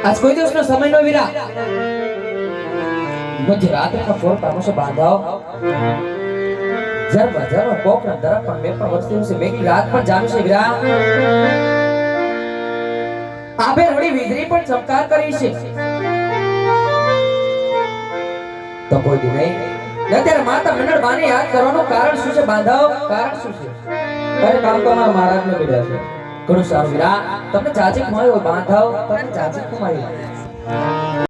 આજ કોઈ દિવસનો સમય નો વીરા મુझे रात का फोर तमाशा बांधाओ जब जब कोक न दरप पर मैं पर वस्तु से मेरी रात पर जाने से वीरा आपे रोड़ी વીજળી પણ ચમકાર કરી છે તો કોઈ દી નહીં અત્યારે માતા મંડળ બાને યાદ કરવાનું કારણ શું છે બાંધાઓ કારણ શું છે અરે કામ તો અમારા મહારાજને મળ્યા છે ઘણું સારું વીરા તમને ચાચી કમાયો બાંધાઓ તમને ચાચી કમાયો